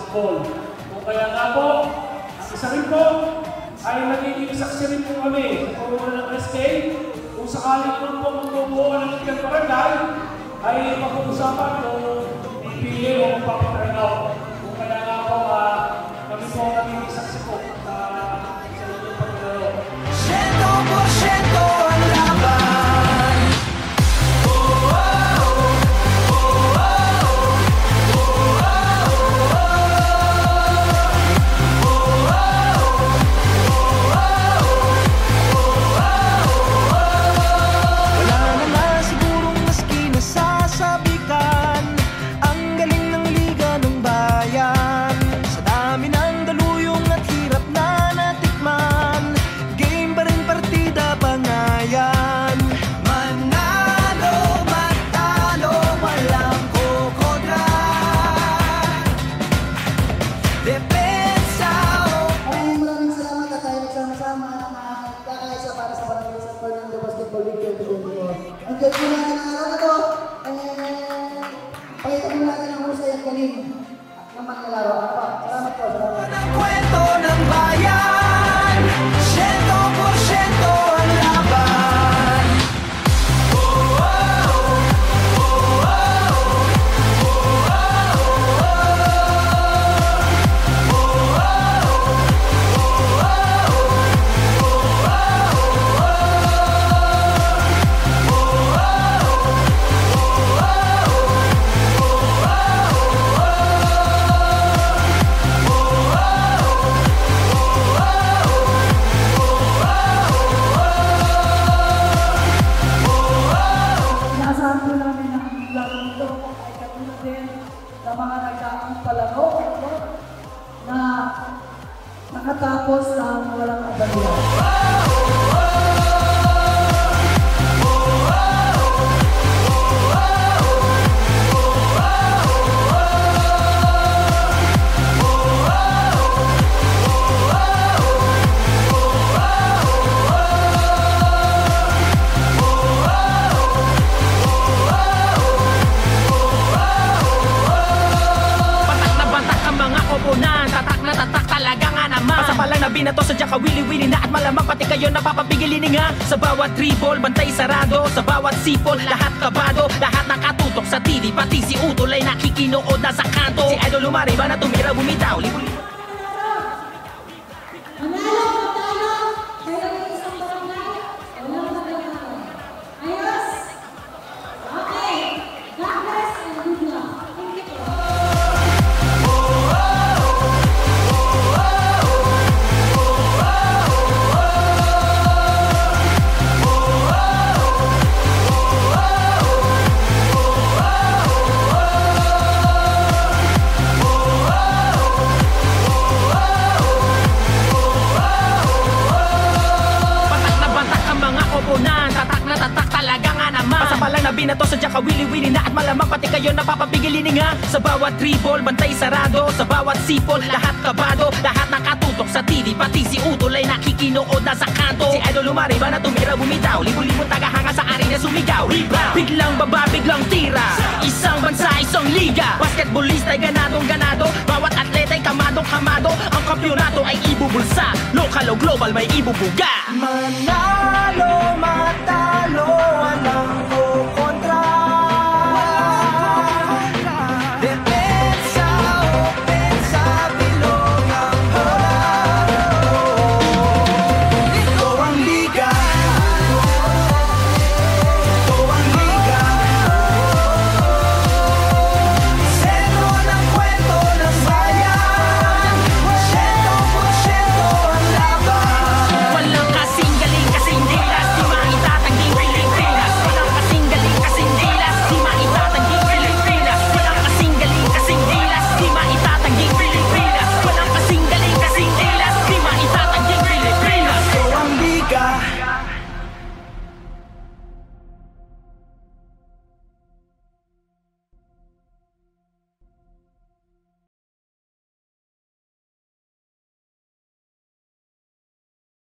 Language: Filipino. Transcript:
basketball. Kung kaya nga po, ang isa rin po ay nagiging saksi rin po kami sa pamumuno ng SK. Kung sakaling po magbubuo ng ilang barangay, ay mapag-usapan kung ipili o magpapataraw. Kung kaya nga po, kami po nagiging saksi po sa inyong paglalaro. 100% ang laban. Ang gagawin natin ang araw na ito, pakita mo natin ang husay at galing ng mga laro. Salamat po. Ang kwento ng bayan, 100% ang laban. Sa mga nagdaang palaro na nakatapos ng walang abalian. Binato sa Jaka wili-wili na at malamang pati kayo napapapigilin nga. Sa bawat dribble, bantay sarado. Sa bawat sipol, lahat kabado. Lahat nakatutok sa TV, pati si Utol ay nakikinood na sa kanto. Si Idol Lumari ba na tumira bumitaw? Libo-libo. Binato sa Jaka wili-wili na at malamang pati kayo napapapigilin nga. Sa bawat dribble, bantay sarado. Sa bawat sipol, lahat kabado. Lahat nakatutok sa TV, pati si Utol ay nakikinood na sa kanto. Si Idol Lumari ba na tumira bumitaw? Libo-libo tagahanga sa arena sumigaw. Rebound, biglang baba, biglang tira. Isang bansa, isang liga. Basketballista ay ganadong-ganado. Bawat atleta ay kamadong-kamado. Ang kampyonato ay ibubulsa. Lokal o global may ibubuga. Manalo, matalo.